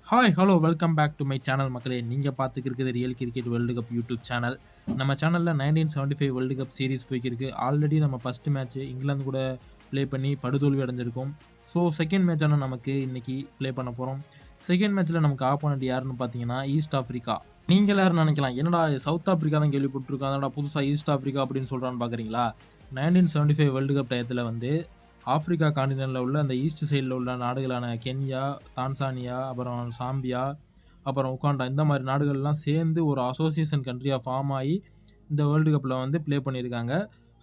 Hi hello welcome back to my channel மக்களே. நீங்கள் பார்த்துக்கிருக்கிறது real cricket world cup YouTube channel. நம்ம சேனலில் 1975 வேர்ல்டு கப் சீரிஸ் போய்க்கிருக்கு. ஆல்ரெடி நம்ம ஃபஸ்ட்டு மேட்ச் இங்கிலாந்து கூட ப்ளே பண்ணி படுதோல்வி அடைஞ்சிருக்கோம். ஸோ செகண்ட் மேட்சான நமக்கு இன்றைக்கி ப்ளே பண்ண போகிறோம். செகண்ட் மேட்ச்சில் நமக்கு ஆப்போனண்ட் யாருன்னு பார்த்தீங்கன்னா ஈஸ்ட் ஆஃப்ரிக்கா. நீங்கள் எல்லாரும் நினைக்கலாம், என்னடா சவுத் ஆஃப்ரிக்கா தான் கேள்விப்பட்டிருக்கோம், அதோட புதுசாக ஈஸ்ட் ஆஃப்ரிக்கா அப்படின்னு சொல்கிறான்னு பார்க்குறீங்களா? 1975 வேர்ல்டு கப் டயத்தில் வந்து ஆஃப்ரிக்கா காண்டினென்ட்ல உள்ள அந்த ஈஸ்ட் சைடில் உள்ள நாடுகளான கென்யா, தான்சானியா, அப்புறம் சாம்பியா, அப்புறம் உகாண்டா, இந்த மாதிரி நாடுகள்லாம் சேர்ந்து ஒரு அசோசியேஷன் கண்ட்ரியாக ஃபார்ம் ஆகி இந்த வேர்ல்டு கப்பில் வந்து ப்ளே பண்ணியிருக்காங்க.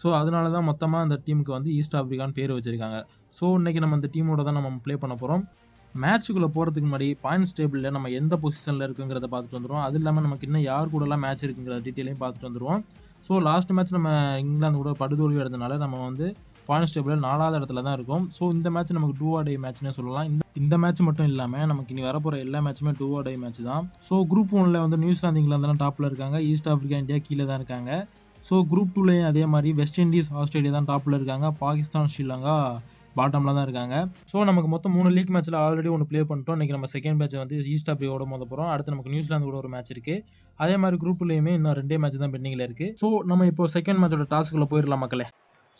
ஸோ அதனால தான் மொத்தமாக அந்த டீமுக்கு வந்து ஈஸ்ட் ஆஃப்ரிக்கான்னு பேர் வச்சுருக்காங்க. ஸோ இன்றைக்கி நம்ம இந்த டீமோட தான் நம்ம ப்ளே பண்ண போகிறோம். மேட்ச்சுக்குள்ளே போகிறதுக்கு முன்னாடி பாயிண்ட்ஸ் டேபிளில் நம்ம எந்த பொசிஷனில் இருக்குங்கிறத பார்த்துட்டு வந்துடுவோம். அது இல்லாமல் நமக்கு இன்னும் யார் கூடலாம் மேட்ச் இருக்குங்கிற டீட்டெயிலையும் பார்த்துட்டு வந்துடுவோம். ஸோ லாஸ்ட் மேட்ச் நம்ம இங்கிலாந்து கூட படுதோல்வி அடைந்தனால நம்ம வந்து பாயிண்ட்ஸ் டேபிளில் 4வது இடத்துல தான் இருக்கும். ஸோ இந்த மேட்ச் நமக்கு டூ ஆர் டை மேட்ச்னே சொல்லலாம். இந்த மேட்ச் மட்டும் இல்லாமல் நமக்கு இனி வரப்போகிற எல்லா மேட்சுமே டூ ஆர் டை மேட்ச் தான். ஸோ குரூப் 1ல் வந்து நியூசிலாந்து இங்கிலாந்துலாம் டாப்பில் இருக்காங்க. ஈஸ்ட் ஆஃப்ரிக்கா இந்தியா கீழே தான் இருக்காங்க. ஸோ குரூப் 2லையும் அதே மாதிரி வெஸ்ட் இண்டீஸ் ஆஸ்திரேலியா தான் டாப்பில் இருக்காங்க. பாகிஸ்தான் ஸ்ரீலங்கா பாட்டமில் தான் இருக்காங்க. ஸோ நமக்கு மொத்தம் 3 லீக் மேட்ச்சில் ஆல்ரெடி ஒன்று ப்ளே பண்ணிட்டோம். இன்றைக்கி நம்ம செகண்ட் மேட்ச் வந்து ஈஸ்ட் ஆஃப்ரிக்காவோட மோத போகிறோம். அடுத்து நமக்கு நியூசிலாந்து கூட ஒரு மேட்ச் இருக்குது. அதே மாதிரி குரூப் 2லையுமே இன்னும் 2 மேட்ச் தான் பெண்டிங்கில் இருக்குது. ஸோ நம்ம இப்போ செகண்ட் மேட்சோட டாஸ்க்குள்ளே போயிடலாம் மக்களே.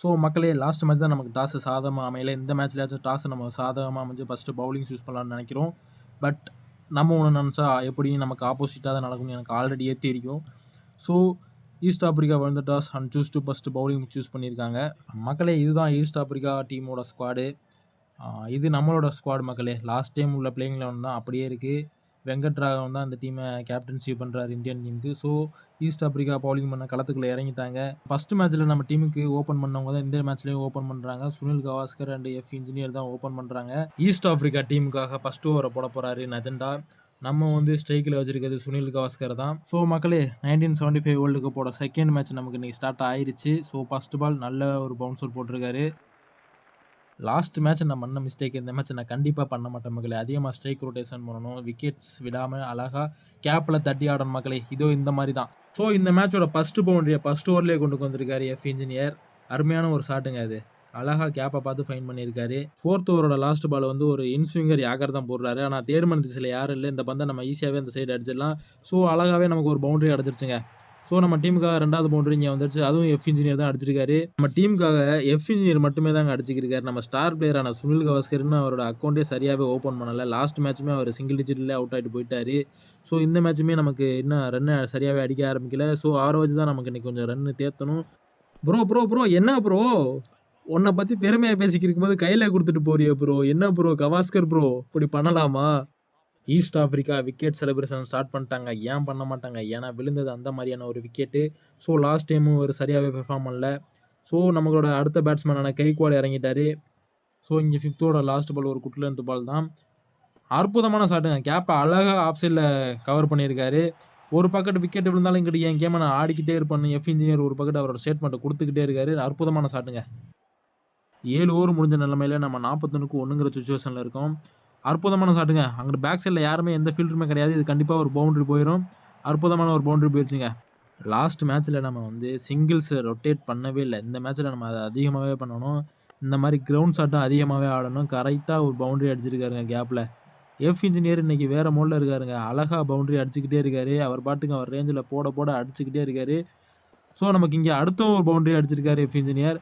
ஸோ மக்களே, லாஸ்ட் மேட்ச் தான் நமக்கு டாஸ் சாதகமாக அமையல. இந்த மேட்ச்லேயாச்சும் டாஸ் நம்ம சாதகமாக அமைஞ்சு ஃபஸ்ட்டு பவுலிங் சூஸ் பண்ணலான்னு நினைக்கிறோம். பட் நம்ம ஒன்று நினச்சா எப்படியும் நமக்கு ஆப்போசிட்டாக தான் நடக்கும்னு எனக்கு ஆல்ரெடியே தெரியும். ஸோ ஈஸ்ட் ஆஃப்ரிக்கா வந்து toss and choose to first bowling choose பண்ணியிருக்காங்க. மக்களே, இதுதான் ஈஸ்ட் ஆஃப்ரிக்கா டீமோட ஸ்குவாடு. இது நம்மளோட ஸ்குவாடு மக்களே. லாஸ்ட் டைம் உள்ள பிளேயிங் 11 தான் அப்படியே இருக்குது. வெங்கட்ராகவன் தான் அந்த டீமை கேப்டன்ஷிப் பண்ணுறாரு இந்தியன் டீமுக்கு. ஸோ ஈஸ்ட் ஆஃப்ரிக்கா பவுலிங் பண்ண களத்துக்குள்ளே இறங்கிட்டாங்க. ஃபஸ்ட்டு மேட்ச்சில் நம்ம டீமுக்கு ஓப்பன் பண்ணவங்க தான் இந்த மேட்ச்லேயும் ஓப்பன் பண்ணுறாங்க. Sunil Gavaskar and F engineer தான் ஓப்பன் பண்ணுறாங்க. ஈஸ்ட் ஆஃப்ரிக்கா டீமுக்காக ஃபஸ்ட் ஓவரை போட போகிறாரு நஜண்டா. நம்ம வந்து ஸ்ட்ரைக்கில் வச்சிருக்கிறது சுனில் கவாஸ்கர் தான். ஸோ மக்களே, 1975 வேர்ல்டு கப்போட செகண்ட் மேட்ச் நமக்கு இன்றைக்கி ஸ்டார்ட் ஆயிடுச்சு. ஸோ ஃபஸ்ட் பால் நல்ல ஒரு பவுன்சர் போட்டிருக்காரு. லாஸ்ட் மேட்ச் நான் பண்ண மிஸ்டேக் இந்த மேட்ச் நான் கண்டிப்பாக பண்ண மாட்டேன் மக்களே. அதிகமாக ஸ்ட்ரைக் ரொட்டேஷன் பண்ணணும், விக்கெட்ஸ் விடாமல் அழகாக கேப்பில் தட்டி ஆடணும் மக்களே. இதோ இந்த மாதிரி தான். ஸோ இந்த மேட்சோட ஃபஸ்ட்டு பவுண்டரியை ஃபஸ்ட் ஓவர்லேயே கொண்டு வந்திருக்காரு எஃப் இன்ஜினியர். அருமையான ஒரு ஷாட்டுங்க அது. அழகாக கேப்பை பார்த்து ஃபைன் பண்ணியிருக்காரு. ஃபோர்த் ஓவரோட லாஸ்ட் பால் வந்து ஒரு இன்ஸ்விங்கர் யாக்கர் தான் போடுறாரு. ஆனால் தேர்மன் திசையில் யாரும் இல்லை. இந்த பந்தை நம்ம ஈஸியாகவே அந்த சைடு அடிச்சிடலாம். ஸோ அழகாகவே நமக்கு ஒரு பவுண்டரி அடிச்சிருச்சுங்க. ஸோ நம்ம டீமுக்காக 2வது பவுண்டரி இங்கே வந்துருச்சு. அதுவும் எஃப் இன்ஜினியர் தான் அடிச்சிருக்காரு. நம்ம டீமுக்காக எஃப் இன்ஜினியர் மட்டுமே தாங்க அடிச்சிருக்காரு. நம்ம ஸ்டார் பிளேயரான சுனில் கவாஸ்கர்னு அவரோட அக்கௌண்ட்டே சரியாகவே ஓப்பன் பண்ணலை. லாஸ்ட் மேட்ச்சுமே அவர் சிங்கிள் டிஜிட்லேயே அவுட் ஆகிட்டு போயிட்டாரு. ஸோ இந்த மேட்ச்சுமே நமக்கு இன்னும் ரன்னு சரியாகவே அடிக்க ஆரம்பிக்கல. ஸோ அவரை வச்சு தான் நமக்கு இன்றைக்கி கொஞ்சம் ரன்னு தேர்த்தணும். ப்ரோ என்ன ப்ரோ, உன்னை பற்றி பெருமையாக பேசிக்கிருக்கும் போது கையில் கொடுத்துட்டு போறிய ப்ரோ. என்ன ப்ரோ கவாஸ்கர் ப்ரோ, இப்படி பண்ணலாமா? East Africa wicket celebration start பண்ணிட்டாங்க. ஏன் பண்ண மாட்டாங்க? ஏன்னா விழுந்தது அந்த மாதிரியான ஒரு விக்கெட்டு. ஸோ லாஸ்ட் டைமும் ஒரு சரியாகவே பெர்ஃபார்ம் பண்ணல. ஸோ நம்மளோட அடுத்த பேட்ஸ்மேனான கைக்வாட் இறங்கிட்டார். ஸோ இங்கே 5த்தோட லாஸ்ட் பால் ஒரு குட்லென்த் பால் தான். அற்புதமான ஷாட்டுங்க. கேப்பை அழகாக ஆஃப் சைடில் கவர் பண்ணியிருக்காரு. ஒரு பக்கெட் விக்கெட் விழுந்தாலும் இங்கிட்ட என் கேமை நான் ஆடிக்கிட்டே இருப்பேன். எஃப் இன்ஜினியர் ஒரு பக்கெட் அவரோட ஸ்டேட்மெண்ட்டை கொடுத்துக்கிட்டே இருக்காரு. அற்புதமான ஷாட்டுங்க. 7 ஓவர் முடிஞ்ச நிலைமையில நம்ம 41க்கு 1ங்கிற சுச்சுவேஷனில் இருக்கோம். அற்புதமான ஷாட்டுங்க. அங்கிட்டு பேக் சைடில் யாருமே எந்த ஃபீல்டருமே கிடையாது. இது கண்டிப்பாக ஒரு பவுண்டரி போயிடும். அற்புதமான ஒரு பவுண்டரி போயிடுச்சுங்க. லாஸ்ட் மேட்ச்சில் நம்ம வந்து சிங்கிள்ஸை ரொட்டேட் பண்ணவே இல்லை. இந்த மேட்ச்சில் நம்ம அதை அதிகமாகவே பண்ணணும். இந்த மாதிரி கிரவுண்ட் ஷாட்டும் அதிகமாகவே ஆடணும். கரெக்டாக ஒரு பவுண்டரி அடிச்சிருக்காருங்க கேப்பில். எஃப் இன்ஜினியர் இன்றைக்கி வேறு மோடில் இருக்காருங்க. அழகாக பவுண்டரி அடிச்சுக்கிட்டே இருக்காரு. அவர் பாட்டுக்கு அவர் ரேஞ்சில் போட அடிச்சுக்கிட்டே இருக்காரு. ஸோ நமக்கு இங்கே அடுத்தும் ஒரு பவுண்டரி அடிச்சிருக்காரு எஃப் இன்ஜினியர்.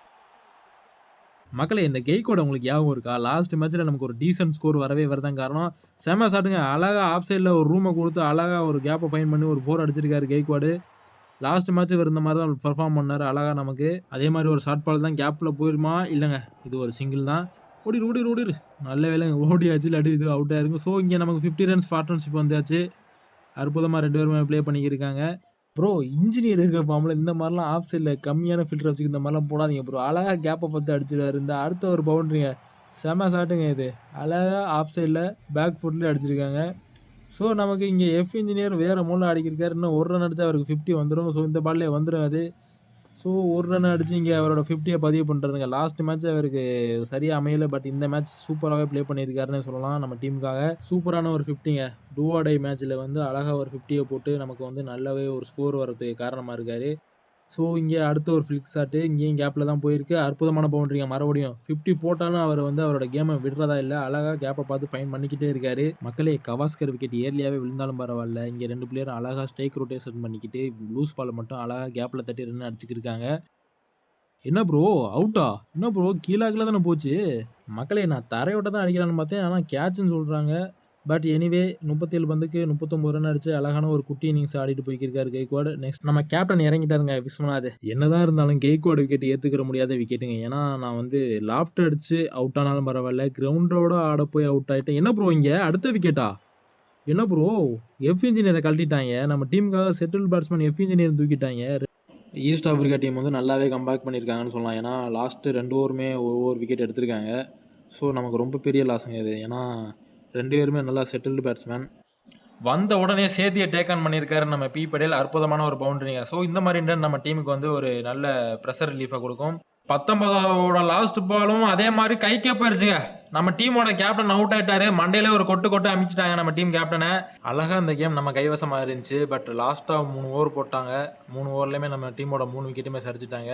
மக்களே, இந்த கெய்கோட உங்களுக்கு ஞாபகம் இருக்கா? லாஸ்ட் மேட்ச்சில் நமக்கு ஒரு டீசன்ட் ஸ்கோர் வரவே வரதான் காரணம். செம ஷாட்டுங்க. அழகாக ஆஃப் சைடில் ஒரு ரூமை கொடுத்து அழகாக ஒரு கேப்பை ஃபைன் பண்ணி ஒரு 4 அடிச்சிருக்காரு கெய்க்வாடு. லாஸ்ட் மேட்ச் இருந்த மாதிரி தான் பெர்ஃபார்ம் பண்ணார் அழகாக நமக்கு. அதே மாதிரி ஒரு ஷார்ட் பால் தான் கேப்பில் போயிருமா? இல்லைங்க, இது ஒரு சிங்கிள் தான். ஓடிரு. நல்ல வேலைங்க, ஓடியாச்சு. இல்லாட்டி இது அவுட் ஆயிருங்க. ஸோ இங்கே நமக்கு 50 ரன்ஸ் பார்ட்னர்ஷிப் வந்தாச்சு. அற்புதமாக 2 பேருமே ப்ளே பண்ணிக்கிருக்காங்க. ப்ரோ, இன்ஜினியர் இருக்க ஃபார்மில் இந்த மாதிரிலாம் ஆஃப் சைடில் கம்மியான ஃபில்டர் வச்சுக்கு இந்த மாதிரிலாம் போடாதீங்க ப்ரோ. அழகாக கேப்பை பார்த்து அடிச்சிடுவார். இந்த அடுத்த ஒரு பவுண்டரிங்க, செம ஷாட்டுங்க இது. அழகாக ஆஃப் சைடில் பேக் ஃபுட்லேயே அடிச்சிருக்காங்க. ஸோ நமக்கு இங்கே எஃப் இன்ஜினியர் வேறு மூலம் அடிக்கிருக்காரு. இன்னும் ஒரு ரன் அடித்தா அவருக்கு 50 வந்துடும். ஸோ இந்த பால்லே வந்துடும் அது. ஸோ ஒரு ரன் அடித்து இங்கே அவரோட 50யை பதிவு பண்ணுறாருங்க. லாஸ்ட் மேட்ச் அவருக்கு சரியாக அமையலை. பட் இந்த மேட்ச் சூப்பராகவே ப்ளே பண்ணியிருக்காருன்னு சொல்லலாம். நம்ம டீமுக்காக சூப்பரான ஒரு 50ங்க. டூ ஆர் டை மேட்ச்சில் வந்து அழகாக ஒரு 50யை போட்டு நமக்கு வந்து நல்லாவே ஒரு ஸ்கோர் வரதுக்கு காரணமாக இருக்கார். ஸோ, இங்க அடுத்த ஒரு ஃபிளிக் ஷாட்டு இங்கேயும் கேப்ல தான் போயிருக்கு. அற்புதமான பவுண்டரிங்க மறுபடியும். 50 போட்டாலும் அவர் வந்து அவரோட கேம விடுறதா இல்ல. அழகா கேப்ப பார்த்து ஃபைண்ட் பண்ணிக்கிட்டே இருக்காரு. மக்களே கவாஸ்கர் விக்கெட் இயர்லியாவே விழுந்தாலும் பரவால்ல. இங்க 2 பிளேயரும் அழகா ஸ்ட்ரைக் ரொட்டேஷன் பண்ணிக்கிட்டு, லூஸ் பால மட்டும் அழகா கேப்ல தட்டி ரன் அடிச்சுக்கிட்டு இருக்காங்க. என்ன ப்ரோ அவுட்டா? என்ன ப்ரோ கீழ தானே போச்சு? மக்களே நான் தரையோட்ட தான் அடிக்கலான்னு பார்த்தேன். ஆனா கேட்ச்ன்னு சொல்றாங்க. பட் எனிவே 37 பந்துக்கு 39 ரன் அடிச்சு அழகான ஒரு குட்டி இன்னிங்ஸ் ஆடிட்டு போய்க்கிருக்காரு கெய்க்வாட். நெக்ஸ்ட் நம்ம கேப்டன் இறங்கிட்டாருங்க விஸ்வநாத். என்னதான் இருந்தாலும் கெய்க்வாட் விக்கெட் ஏத்துக்கிற முடியாத விக்கெட்டுங்க. ஏன்னா நான் வந்து லாஃப்ட் அடிச்சு அவுட் ஆனாலும் பரவாயில்ல. கிரவுண்டோட ஆட போய் அவுட் ஆயிட்டேன். என்ன ப்ரோ இங்க அடுத்த விக்கெட்டா? என்ன ப்ரோ எஃப் இன்ஜினியரை கழட்டிட்டாங்க. நம்ம டீமுக்காக செட்டில் பேட்ஸ்மேன் எஃப் இன்ஜினியர் தூக்கிட்டாங்க. ஈஸ்ட் ஆப்பிரிக்கா டீம் வந்து நல்லாவே கம்பேக் பண்ணியிருக்காங்கன்னு சொல்லலாம். ஏன்னா லாஸ்ட்டு 2 ஓவருமே ஒவ்வொரு விக்கெட் எடுத்திருக்காங்க. ஸோ நமக்கு ரொம்ப பெரிய லாஸுங்க இது. ஏன்னா 2 பேருமே நல்லா செட்டில்டு பேட்ஸ்மேன். வந்த உடனே சேத்தியை டேக் ஆன் பண்ணியிருக்காரு நம்ம பி படேல். அற்புதமான ஒரு பவுண்டரிங்க. ஸோ இந்த மாதிரி நம்ம டீமுக்கு வந்து ஒரு நல்ல ப்ரெஷர் ரிலீஃபை கொடுக்கும். 19ஓட லாஸ்ட் பாலும் அதே மாதிரி கைக்கே போயிருச்சுங்க. நம்ம டீமோட கேப்டன் அவுட் ஆயிட்டாரு. மண்டையில ஒரு கொட்டு அமைச்சிட்டாங்க நம்ம டீம் கேப்டனை. அழகா இந்த கேம் நம்ம கைவசமா இருந்துச்சு. பட் லாஸ்டா 3 ஓவர் போட்டாங்க. 3 ஓவர்லயுமே நம்ம டீமோட 3 விக்கெட்டுமே சரிச்சிட்டாங்க.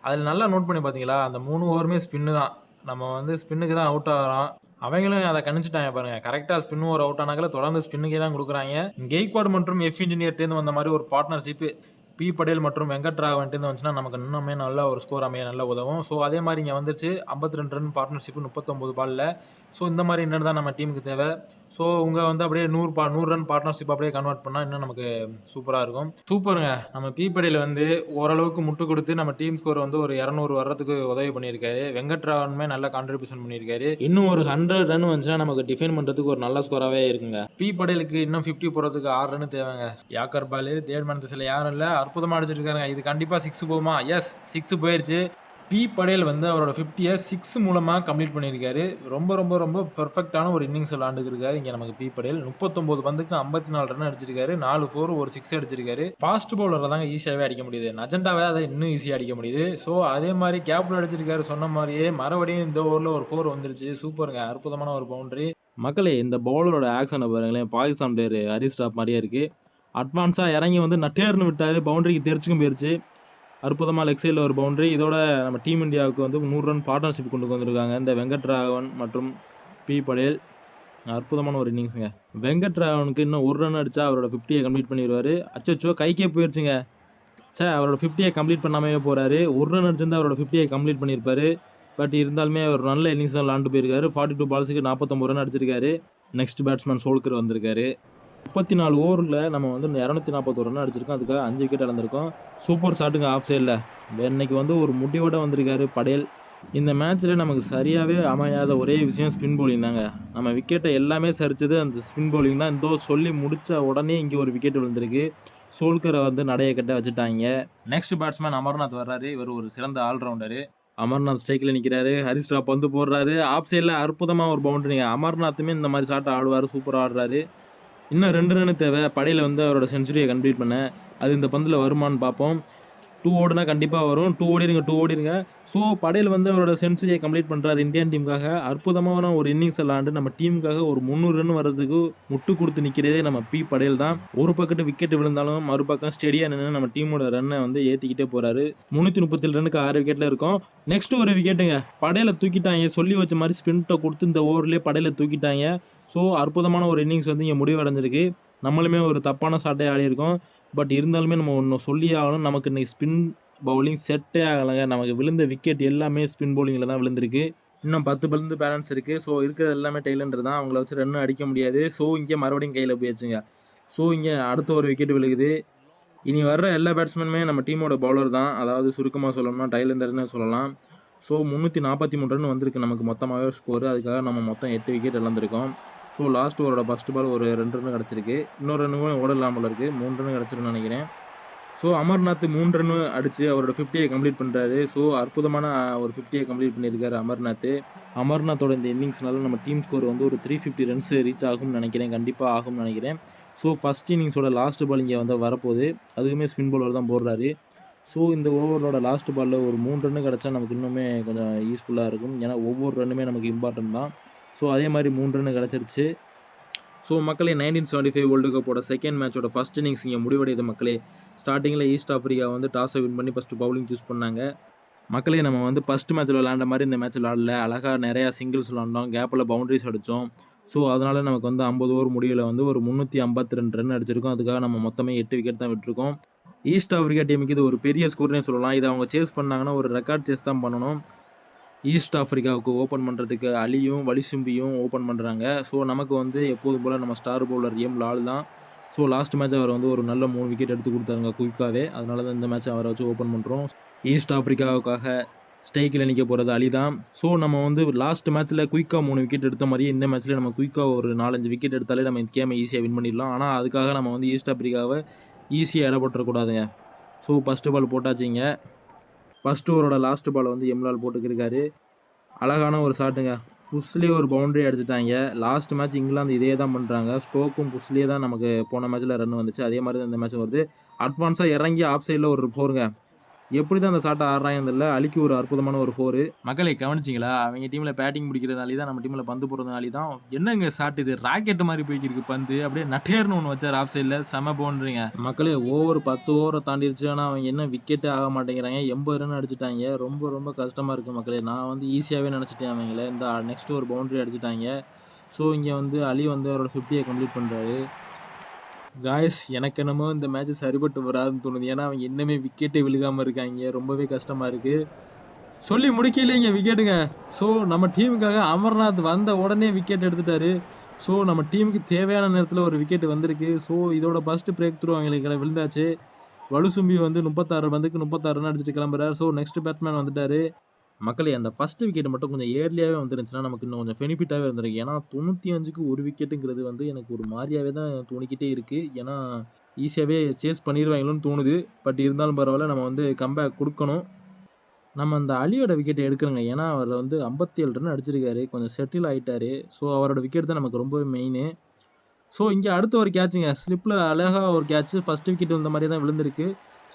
அதில் நல்லா நோட் பண்ணி பார்த்தீங்களா, அந்த 3 ஓவருமே ஸ்பின்னு தான். நம்ம வந்து ஸ்பின்னுக்கு தான் அவுட் ஆகிறோம். அவங்களும் அதை கணிச்சிட்டாங்க பாருங்க. கரெக்டாக ஸ்பின் ஓவர் அவுட் ஆனாங்களே தொடர்ந்து ஸ்பின்னுக்கே தான் கொடுக்குறாங்க. கெய்க்வாட் மற்றும் எஃப் இன்ஜினியர்ட்டேருந்து வந்த மாதிரி ஒரு பார்ட்னர்ஷிப் பி படேல் மற்றும் வெங்கட் ராகவன்ட்டேருந்து வந்துச்சுன்னா நமக்கு இன்னுமே நல்ல ஒரு ஸ்கோர் அமைய நல்லா உதவும். ஸோ அதே மாதிரி இங்கே வந்துச்சு 52 ரன் பார்ட்னர்ஷிப் 39 பால்ல. ஸோ இந்த மாதிரி இன்னும் தான் நம்ம டீமுக்கு தேவை. ஸோ உங்க வந்து அப்படியே 100 ரன் பார்ட்னர்ஷிப் அப்படியே கன்வெர்ட் பண்ணால் இன்னும் நமக்கு சூப்பராக இருக்கும். சூப்பருங்க. நம்ம பி படேல் வந்து ஓரளவுக்கு முட்டு கொடுத்து நம்ம டீம் ஸ்கோர் வந்து ஒரு 200 வர்றதுக்கு உதவி பண்ணியிருக்காரு. வெங்கட் ராகவனுமே நல்ல கான்ட்ரிபியூஷன் பண்ணியிருக்காரு. இன்னும் ஒரு 100 ரன் வந்துச்சுன்னா நமக்கு டிஃபைன் பண்ணுறதுக்கு ஒரு நல்ல ஸ்கோராகவே இருக்குங்க. பி படேலுக்கு இன்னும் 50 போகிறதுக்கு 6 ரன் தேவைங்க. யாக்கர் பால் தேர்ட் திசையில் யாரும் இல்லை. அற்புதமாக அடிச்சிருக்காங்க. இது கண்டிப்பாக 6 போகுமா? எஸ் 6 போயிருச்சு. பி படேல் வந்து அவரோட 50யை 6 மூலமாக கம்ப்ளீட் பண்ணியிருக்காரு. ரொம்ப ரொம்ப ரொம்ப பெர்ஃபெக்டான ஒரு இன்னிங்ஸ் விளாண்டுருக்காரு இங்கே நமக்கு பி படேல். 39 பந்துக்கு 54 ரன் அடிச்சிருக்காரு. 4 4 ஒரு 6 அடிச்சிருக்காரு. ஃபாஸ்ட் பவுலரில் தாங்க ஈஸியாகவே அடிக்க முடியுது. நஜண்டாவே அதை இன்னும் ஈஸியாக அடிக்க முடியுது. ஸோ அதே மாதிரி கேப்ல அடிச்சிருக்காரு. சொன்ன மாதிரியே மறுபடியும் இந்த ஓவரில் ஒரு 4 வந்துருச்சு. சூப்பருங்க. அற்புதமான ஒரு பவுண்டரி. மக்களே இந்த பவுலரோட ஆக்ஷனை பாருங்களேன். பாகிஸ்தான் பிளேயர் ஹரிஸ் ராப் மாதிரியே இருக்கு. அட்வான்ஸாக இறங்கி வந்து நட்டேர்னு விட்டாரு. பவுண்டரிக்கு தெரிச்சுக்கும் போயிருச்சு. அற்புதமாக லெக் சைடில் ஒரு பவுண்டரி. இதோட நம்ம டீம் இந்தியாவுக்கு வந்து 100 ரன் பார்ட்னர்ஷிப் கொண்டு வந்திருக்காங்க இந்த வெங்கட் ராகவன் மற்றும் பி படேல். அற்புதமான ஒரு இன்னிங்ஸுங்க. வெங்கட் ராகவனுக்கு இன்னும் 1 ரன் அடித்தா அவரோட 50யை கம்ப்ளீட் பண்ணிடுவார். அச்சோ கைக்கே போயிடுச்சுங்க. அவரோட 50யை கம்ப்ளீட் பண்ணாமே போகிறாரு. 1 ரன் அடிச்சிருந்தா அவரோட 50யை கம்ப்ளீட் பண்ணியிருப்பாரு. பட் இருந்தாலுமே அவர் நல்ல இன்னிங்ஸ் தான் விளாண்டு போயிருக்காரு. 42 பால்ஸுக்கு 49 ரன் அடிச்சிருக்காரு. நெக்ஸ்ட் பேட்ஸ்மேன் சோல்கர் வந்திருக்காரு. 34 ஓவரில் நம்ம வந்து 241 ரன் அடிச்சிருக்கோம். அதுக்காக 5 விக்கெட் இழந்திருக்கோம். சூப்பர் ஷாட்டுங்க ஆஃப் சைடில். இன்னைக்கு வந்து ஒரு முடிவோட வந்திருக்காரு படேல். இந்த மேட்ச்சில் நமக்கு சரியாகவே அமையாத ஒரே விஷயம் ஸ்பின் பவுலிங் தாங்க. நம்ம விக்கெட்டை எல்லாமே சரிச்சது அந்த ஸ்பின் பவுலிங் தான். இந்த சொல்லி முடித்த உடனே இங்கே ஒரு விக்கெட் விழுந்திருக்கு. சோல்கரை வந்து நடைய கட்ட வச்சுட்டாங்க. நெக்ஸ்ட் பேட்ஸ்மேன் அமர்நாத் வர்றாரு. இவர் ஒரு சிறந்த ஆல்ரவுண்டரு. அமர்நாத் ஸ்ட்ரைக்கில் நிற்கிறாரு. ஹரிஸ் ராப் வந்து போடுறாரு. ஆஃப் சைடில் அற்புதமாக ஒரு பவுண்டரிங்க. அமர்நாத்துமே இந்த மாதிரி ஷாட்டை ஆடுவார். சூப்பராக ஆடுறாரு. இன்னும் 2 ரன் தேவை. படையில் வந்து அவரோட செஞ்சுரியை கம்ப்ளீட் பண்ண. அது இந்த பந்தில் வருமானு பார்ப்போம். 2 ஓடுனா கண்டிப்பாக வரும். 2 ஓடிடுங்க. ஸோ படையில் வந்து அவரோட செஞ்சுரியை கம்ப்ளீட் பண்ணுறாரு இந்தியன் டீமுக்காக. அற்புதமான ஒரு இன்னிங்ஸ் விளாண்டு நம்ம டீமுக்காக ஒரு 300 ரன் வர்றதுக்கு முட்டு கொடுத்து நிற்கிறதே நம்ம பி படேல் தான். ஒரு பக்கத்து விக்கெட் விழுந்தாலும் மறுபக்கம் ஸ்டெடியாக நின்று நம்ம டீமோட ரன்னை வந்து ஏற்றிக்கிட்டே போகிறாரு. 337 ரனுக்கு 6 விக்கெட்டில் இருக்கும். நெக்ஸ்ட் ஒரு விக்கெட்டுங்க. படையில தூக்கிட்டாங்க. சொல்லி வச்ச மாதிரி ஸ்பின்ட்டை கொடுத்து இந்த ஓவர்லேயே படையில தூக்கிட்டாங்க. ஸோ அற்புதமான ஒரு இன்னிங்ஸ் வந்து இங்கே முடிவடைஞ்சிருக்கு. நம்மளுமே ஒரு தப்பான ஷாட்டே ஆடியிருக்கோம். பட் இருந்தாலுமே நம்ம ஒன்று சொல்லி ஆகணும். நமக்கு இன்னைக்கு ஸ்பின் பவுலிங் செட்டே ஆகலைங்க. நமக்கு விழுந்த விக்கெட் எல்லாமே ஸ்பின் பவுலிங்கில் தான் விழுந்திருக்கு. இன்னும் 10 பந்து பேலன்ஸ் இருக்குது. ஸோ இருக்கிறது எல்லாமே டெய்லண்டர் தான். அவங்கள வச்சு ரன்னும் அடிக்க முடியாது. ஸோ இங்கே மறுபடியும் கையில் போயிடுச்சுங்க. ஸோ இங்கே அடுத்த ஒரு விக்கெட் விழுகுது. இனி வர்ற எல்லா பேட்ஸ்மேனுமே நம்ம டீமோட பவுலர் தான். அதாவது சுருக்கமாக சொல்லணும்னா டெய்லண்டர்னு சொல்லலாம். ஸோ 343 ரன் வந்திருக்கு நமக்கு மொத்தமாகவே ஸ்கோரு. அதுக்காக நம்ம மொத்தம் 8 விக்கெட் இழந்திருக்கோம். ஸோ லாஸ்ட் ஓவரோட ஃபஸ்ட் பால் ஒரு 2 ரன் கிடச்சிருக்கு. இன்னொரு ரன்னும் ஓடலாமல் இருக்குது. 3 ரன் கிடச்சிருன்னு நினைக்கிறேன். ஸோ அமர்நாத் 3 ரன் அடித்து அவரோட 50யை கம்ப்ளீட் பண்ணுறாரு. ஸோ அற்புதமான ஒரு 50யை கம்ப்ளீட் பண்ணியிருக்காரு அமர்நாத். அமர்நாத்தோட இந்த இன்னிங்ஸ்னால நம்ம டீம் ஸ்கோர் வந்து ஒரு 350 ரன்ஸ் ரீச் ஆகும்னு நினைக்கிறேன். கண்டிப்பாக ஆகும்னு நினைக்கிறேன். ஸோ ஃபஸ்ட் இன்னிங்ஸோட லாஸ்ட் பால் இங்கே வந்து வரப்போகுது. அதுக்குமே ஸ்பின் பவுலர் தான் போடுறாரு. ஸோ இந்த ஓவரோட லாஸ்ட் பாலில் ஒரு 3 ரன் கிடச்சா நமக்கு இன்னுமே கொஞ்சம் யூஸ்ஃபுல்லாக இருக்கும். ஏன்னா ஒவ்வொரு ரன்னுமே நமக்கு இம்பார்ட்டன்ட் தான். ஸோ அதே மாதிரி 3 ரன் கிடச்சிருச்சு. ஸோ மக்களே 1975 வேர்ல்டு கப்போட செகண்ட் மேட்சோட ஃபர்ஸ்ட் இன்னிங்ஸ் இங்கே முடிவடையுது மக்களே. ஸ்டார்டிங்கில் ஈஸ்ட் ஆஃப்ரிக்கா வந்து டாஸை வின் பண்ணி ஃபஸ்ட்டு பவுலிங் சூஸ் பண்ணாங்க. மக்களே நம்ம வந்து ஃபஸ்ட் மேட்ச்சில் விளாண்ட மாதிரி இந்த மேட்ச் விளாடல. அழகாக நிறையா சிங்கிள்ஸ் விளாண்டோம், கேப்பில் பவுண்டரிஸ் அடித்தோம். ஸோ அதனால் நமக்கு வந்து 50 ஓவர் முடிவில் வந்து ஒரு 352 ரன் அடிச்சிருக்கோம். அதுக்காக நம்ம மொத்தமே 8 விக்கெட் தான் விட்டுருக்கோம். ஈஸ்ட் ஆஃப்ரிக்கா டீமுக்கு இது ஒரு பெரிய ஸ்கோர்னே சொல்லலாம். இதை அவங்க சேஸ் பண்ணாங்கன்னா ஒரு ரெக்கார்ட் சேஸ் தான் பண்ணணும். ஈஸ்ட் ஆஃப்ரிக்காவுக்கு ஓப்பன் பண்ணுறதுக்கு அலியும் வலிசும்பியும் ஓப்பன் பண்ணுறாங்க. ஸோ நமக்கு வந்து எப்போதும் போல் நம்ம ஸ்டார் பவுலர் எம் லால் தான். ஸோ லாஸ்ட் மேட்ச் அவர் வந்து ஒரு நல்ல 3 விக்கெட் எடுத்து கொடுத்தாருங்க குயிக்காகவே. அதனால தான் இந்த மேட்ச் அவரை வச்சு ஓப்பன் பண்ணுறோம். ஈஸ்ட் ஆஃப்ரிக்காவுக்காக ஸ்ட்ரைக்கில் நிற்க போகிறது அலி தான். ஸோ நம்ம வந்து லாஸ்ட் மேட்ச்சில் குயிக்காக 3 விக்கெட் எடுத்த மாதிரியே இந்த மேட்ச்சில் நம்ம குயிக்காக ஒரு 4-5 விக்கெட் எடுத்தாலே நம்ம இந்த கேமை ஈஸியாக வின் பண்ணிடலாம். ஆனால் அதுக்காக நம்ம வந்து ஈஸ்ட் ஆஃப்ரிக்காவை ஈஸியாக இடப்பட்டுறக்கூடாதுங்க. ஸோ ஃபஸ்ட்டு பால் போட்டாச்சிங்க. ஃபஸ்ட் ஓவரோட லாஸ்ட் பால் வந்து எம்லால் போட்டுக்கிருக்காரு. அழகான ஒரு ஷாட்டுங்க. புஷ்லேயே ஒரு பவுண்டரி அடிச்சிட்டாங்க. லாஸ்ட் மேட்ச் இங்கிலாந்து இதே தான் பண்ணுறாங்க. ஸ்டோக்கும் புஷ்லேயே தான் நமக்கு போன மேட்ச்சில் ரன் வந்துச்சு. அதே மாதிரி தான் இந்த மேட்ச் வருது. அட்வான்ஸாக இறங்கி ஆஃப் சைடில் ஒரு 4ங்க. எப்படி தான் அந்த ஷாட்டை ஆடுறாங்கன்னு தெரியல. அலிக்கு ஒரு அற்புதமான ஒரு 4. மக்களை கவனிச்சிங்களா? அவங்க டீமில் பேட்டிங் பிடிக்கிறதாலே தான் நம்ம டீமில் பந்து போடுறதாலே தான் என்னங்க ஷாட் இது, ராக்கெட் மாதிரி போய்க்கிருக்கு பந்து. அப்படியே நட்டேர்னு ஒன்று வச்சார் ஆஃப் சைடில், செம பவுண்டரிங்க. மக்களே ஓவர் 10 ஓவரை தாண்டிடுச்சு. ஆனால் அவங்க என்ன விக்கெட்டே ஆக மாட்டேங்கிறாங்க. 80 ரன் அடிச்சிட்டாங்க. ரொம்ப ரொம்ப கஷ்டமாக இருக்குது மக்களே. நான் வந்து ஈஸியாகவே நினச்சிட்டேன் அவங்கள. இந்த நெக்ஸ்ட் ஒரு பவுண்டரி அடிச்சிட்டாங்க. ஸோ இங்கே வந்து அலி வந்து அவரோட 50யை கம்ப்ளீட் பண்ணுறாரு. காய்ஸ், எனக்கு என்னமோ இந்த மேட்ச் சரிபட்டு வராதுன்னு தோணுது. ஏன்னா அவங்க இன்னுமே விக்கெட்டே விழுகாமல் இருக்காங்க. ரொம்பவே கஷ்டமாக இருக்குது. சொல்லி முடிக்கலைங்க விக்கெட்டுங்க. ஸோ நம்ம டீமுக்காக அமர்நாத் வந்த உடனே விக்கெட் எடுத்துட்டாரு. ஸோ நம்ம டீமுக்கு தேவையான நேரத்தில் ஒரு விக்கெட் வந்திருக்கு. ஸோ இதோட ஃபஸ்ட்டு பிரேக் த்ரூ அவங்களுக்கு விழுந்தாச்சு. வலுசும்பி வந்து 36 பந்துக்கு 36 ரன் அடிச்சுட்டு கிளம்புறாரு. ஸோ நெக்ஸ்ட் பேட்ஸ்மேன் வந்துட்டாரு. மக்களே அந்த ஃபஸ்ட்டு விக்கெட் மட்டும் கொஞ்சம் ஏர்லியாகவே வந்துருந்துச்சுன்னா நமக்கு இன்னும் கொஞ்சம் பெனிஃபிட்டாகவே இருந்திருக்கு. ஏன்னா 95க்கு ஒரு விக்கெட்டுங்கிறது வந்து எனக்கு ஒரு மாதிரியாகவே தான் தோணிக்கிட்டே இருக்குது. ஏன்னா ஈஸியாகவே சேஸ் பண்ணிடுவாங்களோன்னு தோணுது. பட் இருந்தாலும் பரவாயில்ல, நம்ம வந்து கம்பேக் கொடுக்கணும். நம்ம அந்த அலியோட விக்கெட்டை எடுக்கணுங்க. ஏன்னா அவர் வந்து 57 ரன் அடிச்சிருக்காரு. கொஞ்சம் செட்டில் ஆகிட்டாரு. ஸோ அவரோட விக்கெட் தான் நமக்கு ரொம்பவே மெயின். ஸோ இங்கே அடுத்த ஒரு கேட்சுங்க. ஸ்லிப்பில் அழகாக ஒரு கேட்ச்சு. ஃபஸ்ட்டு விக்கெட் இந்த மாதிரி தான் விழுந்திருக்கு.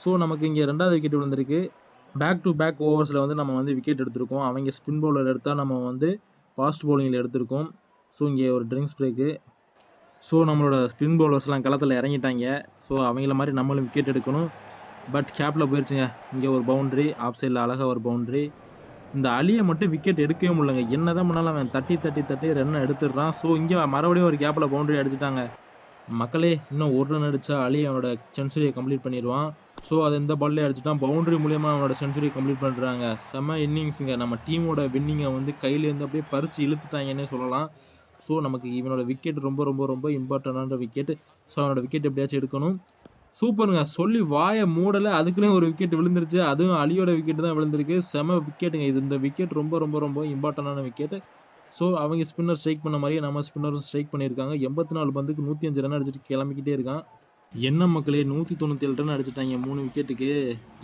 ஸோ நமக்கு இங்கே 2வது விக்கெட் விழுந்திருக்கு. பேக் டு பேக் ஓவர்ஸில் வந்து நம்ம வந்து விக்கெட் எடுத்திருக்கோம். அவங்க ஸ்பின் பவுலர் எடுத்தால் நம்ம வந்து ஃபாஸ்ட் பவுலிங்கில் எடுத்திருக்கோம். ஸோ இங்கே ஒரு ட்ரிங்க்ஸ் பிரேக்கு. ஸோ நம்மளோட ஸ்பின் பவுலர்ஸ்லாம் களத்தில் இறங்கிட்டாங்க. ஸோ அவங்கள மாதிரி நம்மளும் விக்கெட் எடுக்கணும். பட் கேப்பில் போயிடுச்சுங்க. இங்கே ஒரு பவுண்ட்ரி, ஆஃப் சைடில் அழகாக ஒரு பவுண்ட்ரி. இந்த அலியை மட்டும் விக்கெட் எடுக்கவே முடியலங்க. என்ன தான் பண்ணாலும் அவன் தட்டி ரன் எடுத்துடுறான். ஸோ இங்கே மறுபடியும் ஒரு கேப்பில் பவுண்ட்ரி அடிச்சுட்டாங்க. மக்களே இன்னும் ஒரு ரன் அடித்தா அலி அவனோட சென்ச்சுரியை கம்ப்ளீட் பண்ணிடுவான். ஸோ அது இந்த பால்லே அடிச்சுட்டான். பவுண்டரி மூலியமா அவனோட சென்ச்சுரியை கம்ப்ளீட் பண்ணுறாங்க. செம்ம இன்னிங்ஸுங்க. நம்ம டீமோட வின்னிங்கை வந்து கையிலேருந்து அப்படியே பறித்து இழுத்துட்டாங்கன்னே சொல்லலாம். ஸோ நமக்கு இவனோட விக்கெட் ரொம்ப ரொம்ப ரொம்ப இம்பார்ட்டண்டான விக்கெட். ஸோ அவனோட விக்கெட் எப்படியாச்சும் எடுக்கணும். சூப்பருங்க. சொல்லி வாயை மூடலை, அதுக்குள்ளேயும் ஒரு விக்கெட் விழுந்துருச்சு. அதுவும் அலியோட விக்கெட் தான் விழுந்திருக்கு. செம விக்கெட்டுங்க இது. இந்த விக்கெட் ரொம்ப ரொம்ப ரொம்ப இம்பார்ட்டண்டான விக்கெட். ஸோ அவங்க ஸ்பின்னர் ஸ்ட்ரைக் பண்ண மாதிரியே நம்ம ஸ்பின்னரும் ஸ்ட்ரைக் பண்ணியிருக்காங்க. 84 பந்துக்கு 105 ரன் அடிச்சுட்டு கிளம்பிக்கிட்டே இருக்கான். என்ன மக்களே 197 ரன் அடிச்சிட்டாங்க 3 விக்கெட்டுக்கு.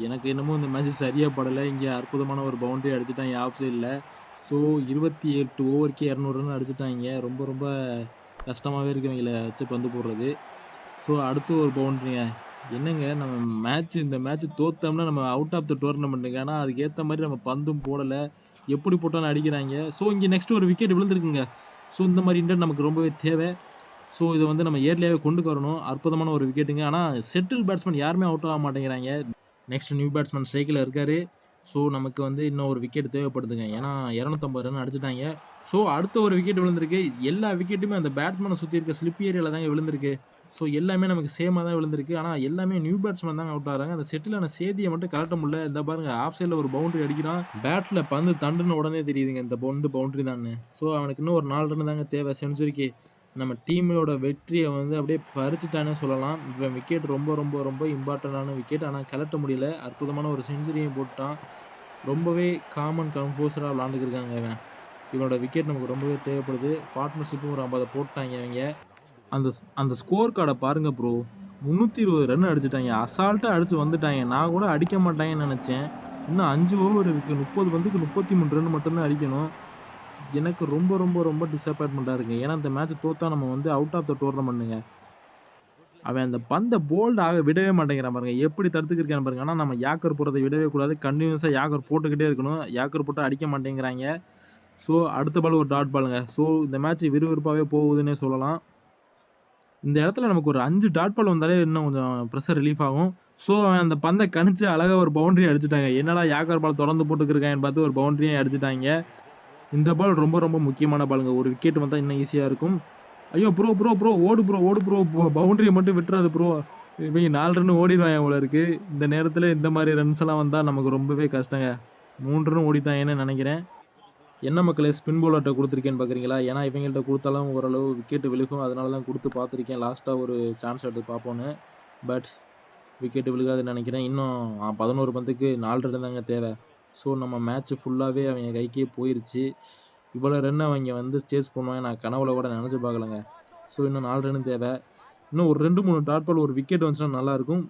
எனக்கு என்னமோ இந்த மேட்ச் சரியாக படலை. இங்கே அற்புதமான ஒரு பவுண்டரி அடிச்சுட்டாங்க ஆஃப் சைடில். ஸோ 28 ஓவருக்கே 200 ரன் அடிச்சுட்டாங்க. ரொம்ப ரொம்ப கஷ்டமாகவே இருக்குது அவங்கள வச்சு பந்து போடுறது. ஸோ அடுத்து ஒரு பவுண்டரிங்க. என்னங்க நம்ம இந்த மேட்ச் தோத்தோம்னா நம்ம அவுட் ஆஃப் த டோர்னமெண்ட்டுங்க. ஆனால் அதுக்கேற்ற மாதிரி நம்ம பந்தும் போடலை. எப்படி போட்டாலும் அடிக்கிறாங்க. ஸோ இங்கே நெக்ஸ்ட் ஒரு விக்கெட் விழுந்துருக்குங்க. ஸோ இந்த மாதிரி இன்டர் நமக்கு ரொம்பவே தேவை. ஸோ இதை வந்து நம்ம ஏர்லியாகவே கொண்டு வரணும். அற்புதமான ஒரு விக்கெட்டுங்க. ஆனால் செட்டில் பேட்ஸ்மேன் யாருமே அவுட் ஆக மாட்டேங்கிறாங்க. நெக்ஸ்ட் நியூ பேட்ஸ்மேன் ஸ்ட்ரைக்கில் இருக்கார். ஸோ நமக்கு வந்து இன்னும் ஒரு விக்கெட் தேவைப்படுதுங்க. ஏன்னா 250 ரன் அடிச்சிட்டாங்க. ஸோ அடுத்த ஒரு விக்கெட் விழுந்திருக்கு. எல்லா விக்கெட்டுமே அந்த பேட்ஸ்மேனை சுற்றி இருக்க ஸ்லிப் ஏரியாவில் தாங்க விழுந்திருக்கு. ஸோ எல்லாமே நமக்கு சேமாக தான் விழுந்திருக்கு. ஆனால் எல்லாமே நியூ பேட்ஸ்மேன் தாங்க அவுட் ஆகிறாங்க. அந்த செட்டிலான சேதியை மட்டும் கலட்ட முடியல. இந்த பாருங்க ஆஃப் சைடில் ஒரு பவுண்டரி அடிக்கிறான். பேட்டில் பந்து தண்டுன்னு உடனே தெரியுதுங்க இந்த பவுண்டரி தான். ஸோ அவனுக்கு இன்னும் ஒரு 4 ரன் தாங்க தேவை செஞ்சுரிக்கு. நம்ம டீமோட வெற்றியை வந்து அப்படியே பறிச்சுட்டானே சொல்லலாம். இவன் விக்கெட் ரொம்ப ரொம்ப ரொம்ப இம்பார்ட்டண்டான விக்கெட். ஆனால் கலட்ட முடியல. அற்புதமான ஒரு செஞ்சுரியும் போட்டான். ரொம்பவே கம்போஸராக விளாண்டுக்கிருக்காங்க இவன். இவனோட விக்கெட் நமக்கு ரொம்பவே தேவைப்படுது. பார்ட்னர்ஷிப்பும் ஒரு 50 போட்டாங்க அவங்க. அந்த ஸ்கோர் கார்டை பாருங்கள் ப்ரோ. 320 ரன் அடிச்சுட்டாங்க. அசால்ட்டாக அடித்து வந்துட்டாங்க. நான் கூட அடிக்க மாட்டாங்கன்னு நினச்சேன். இன்னும் 5 ஓவர் இருக்குது. 30 பந்துக்கு 33 ரன் மட்டும்தான் அடிக்கணும். எனக்கு ரொம்ப ரொம்ப ரொம்ப டிசப்பாயின்மெண்ட்டாக இருக்குது. ஏன்னா இந்த மேட்ச் தோற்றா நம்ம வந்து அவுட் ஆஃப் த டோர்னமெண்ட்டுங்க. அவன் அந்த பந்தை போல்ட் ஆக விடவே மாட்டேங்கிறான் பாருங்க. எப்படி தடுத்துக்கிருக்கான்னு பாருங்க. ஆனால் நம்ம யாக்கர் போடுறதை விடவே கூடாது. கண்டினியூஸாக யாக்கர் போட்டுக்கிட்டே இருக்கணும். யாக்கர் போட்டு அடிக்க மாட்டேங்கிறாங்க. ஸோ அடுத்த பால் ஒரு டாட் பாலுங்க. ஸோ இந்த மேட்ச் விறுவிறுப்பாகவே போகுதுன்னே சொல்லலாம். இந்த இடத்துல நமக்கு ஒரு 5 டாட் பால் வந்தாலே இன்னும் கொஞ்சம் ப்ரெஷர் ரிலீஃப் ஆகும். ஸோ அவன் அந்த பந்த கணிச்சு அழகா ஒரு பவுண்டரி அடிச்சுட்டாங்க. என்னடா யாக்கர் பால் தொடர்ந்து போட்டுக்கிருக்கான்னு பார்த்து ஒரு பவுண்டரியும் அடிச்சுட்டாங்க. இந்த பால் ரொம்ப ரொம்ப முக்கியமான பாலுங்க. ஒரு விக்கெட் வந்தா இன்னும் ஈஸியா இருக்கும். ஐயோ! ப்ரோ ஓடு ப்ரோ பவுண்டரிய மட்டும் விட்டுறாத ப்ரோ. இவங்க 4 ரன் ஓடிருவாங்க போல இருக்கு. இந்த நேரத்துல இந்த மாரி ரன்ஸ் எல்லாம் வந்தா நமக்கு ரொம்பவே கஷ்டங்க. 3 ரன் ஓடிட்டாங்கன்னு நெனைக்கிறேன். என்ன மக்களே ஸ்பின் பவுலர்ட்ட குடுத்துருக்கேன்னு பார்க்குறீங்களா? ஏன்னா இவங்கள்ட்ட குடுத்தாலும் ஓரளவு விக்கெட் விழுகும். அதனால தான் குடுத்து பார்த்துருக்கேன். லாஸ்ட்டா ஒரு சான்ஸ் எடுத்து பார்ப்போன்னு. பட் விக்கெட் விழுகாதுன்னு நெனைக்கிறேன். இன்னும் 11 பந்துக்கு 4 ரன் தாங்க தேவை. ஸோ நம்ம மேட்ச் ஃபுல்லாவே அவைங்க கைக்கே போயிருச்சு. இவ்வளோ ரன் அவைங்க வந்து சேஸ் பண்ணுவாங்க நான் கனவுல கூட நெனச்சு பார்க்கலங்க. ஸோ இன்னும் 4 ரன் தேவை. இன்னும் ஒரு 2, 3 டாட் பால் ஒரு விக்கெட் வந்துச்சுன்னா நல்லாயிருக்கும்.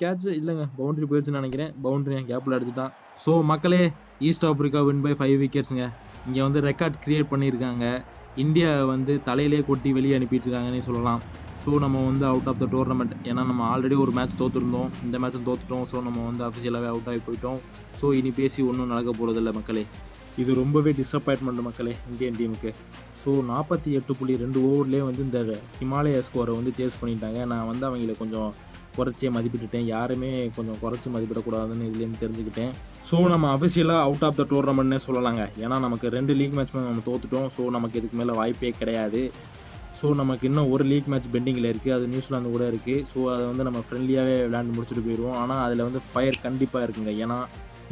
கேட்ச் இல்லங்க. பவுண்டரி போயிருச்சுன்னு நெனைக்கிறேன். பவுண்டரி கேப்ல அடிச்சுட்டான். ஸோ மக்களே ஈஸ்ட் ஆஃப்ரிக்கா வின் பை 5 விக்கெட்ஸுங்க. இங்க வந்து ரெக்கார்ட் கிரியேட் பண்ணியிருக்காங்க. இந்தியா வந்து தலையிலே கொட்டி வெளியே அனுப்பிட்டு இருக்காங்கன்னே சொல்லலாம். ஸோ நம்ம வந்து அவுட் ஆஃப் த டோர்னமெண்ட். ஏன்னா நம்ம ஆல்ரெடி ஒரு மேட்ச் தோத்துருந்தோம். இந்த மேட்ச்சும் தோத்துட்டோம். ஸோ நம்ம வந்து அஃபிஷியலாகவே அவுட் ஆகி போயிட்டோம். ஸோ இனி பேசி ஒன்றும் நடக்க போகிறதில்ல மக்களே. இது ரொம்பவே டிசப்பாயின்ட்மெண்ட் மக்களே இந்தியன் டீமுக்கு. ஸோ 48.2 ஓவர்லேயே வந்து இந்த ஹிமாலயா ஸ்கோரை வந்து சேஸ் பண்ணிட்டாங்க. நான் வந்து அவங்கள கொஞ்சம் குறைச்சே மதிப்பிட்டுட்டேன். யாருமே கொஞ்சம் குறைச்சி மதிப்பிடக்கூடாதுன்னு இதுலேருந்து தெரிஞ்சுக்கிட்டேன். ஸோ நம்ம அஃபிஷியலாக அவுட் ஆஃப் த டோர்னமெண்ட்னே சொல்லலாங்க. ஏன்னா நமக்கு 2 லீக் மேட்ச் நம்ம தோத்துட்டோம். ஸோ நமக்கு இதுக்கு மேலே வாய்ப்பே கிடையாது. ஸோ நமக்கு இன்னும் ஒரு லீக் மேட்ச் பெண்டிங்கில் இருக்குது. அது நியூசிலாந்து கூட இருக்குது. ஸோ அதை வந்து நம்ம ஃப்ரெண்ட்லியாகவே விளையாண்டு முடிச்சுட்டு போயிடுவோம். ஆனால் அதில் வந்து ஃபயர் கண்டிப்பாக இருக்குங்க. ஏன்னா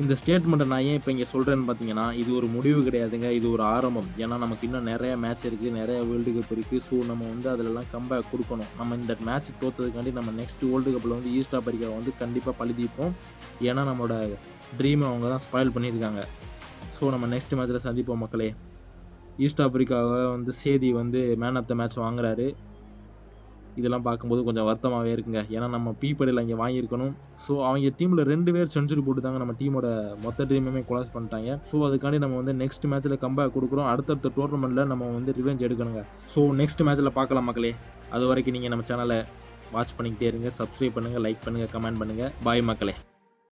இந்த ஸ்டேட்மெண்ட்டை நான் ஏன் இப்போ இங்கே சொல்கிறேன்னு பார்த்தீங்கன்னா, இது ஒரு முடிவு கிடையாதுங்க. இது ஒரு ஆரம்பம். ஏன்னா நமக்கு இன்னும் நிறைய மேட்ச் இருக்குது, நிறைய வேர்ல்டு கப் இருக்குது. ஸோ நம்ம வந்து அதிலலாம் கம்பேக் கொடுக்கணும். நம்ம இந்த மேட்ச் தோற்றதுக்காண்டி நம்ம நெக்ஸ்ட் வேர்ல்டு கப்பில் வந்து ஈஸ்ட் ஆஃப்ரிக்காவை வந்து கண்டிப்பாக பழிதீர்ப்போம். ஏன்னா நம்மளோட ட்ரீமை அவங்க தான் ஸ்பாயில் பண்ணியிருக்காங்க. ஸோ நம்ம நெக்ஸ்ட் மேட்ச்சில் சந்திப்போம் மக்களே. ஈஸ்ட் ஆஃப்ரிக்காவை வந்து சேதி வந்து மேன் ஆஃப் த மேட்ச் வாங்குறாரு. இதெல்லாம் பார்க்கும்போது கொஞ்சம் வருத்தமாகவே இருக்குங்க. ஏன்னா நம்ம படியில் அங்கே வாங்கியிருக்கணும். ஸோ அவங்க டீமில் 2 பேர் செஞ்சுரி போட்டுட்டாங்க. நம்ம டீமோட மொத்த டீமுமே கொலாப்ஸ் பண்ணிட்டாங்க. ஸோ அதுக்காண்டி நம்ம வந்து நெக்ஸ்ட் மேட்ச்சில் கம்பேக் கொடுக்குறோம். அடுத்தடுத்த டோர்னமெண்ட்டில் நம்ம வந்து ரிவெஞ்ச் எடுக்கணுங்க. ஸோ நெக்ஸ்ட் மேட்ச்சில் பார்க்கலாம் மக்களே. அது வரைக்கும் நீங்கள் நம்ம சேனலை வாட்ச் பண்ணிக்கிட்டே இருங்க. சப்ஸ்கிரைப் பண்ணுங்கள், லைக் பண்ணுங்கள், கமெண்ட் பண்ணுங்கள். பாய் மக்களே.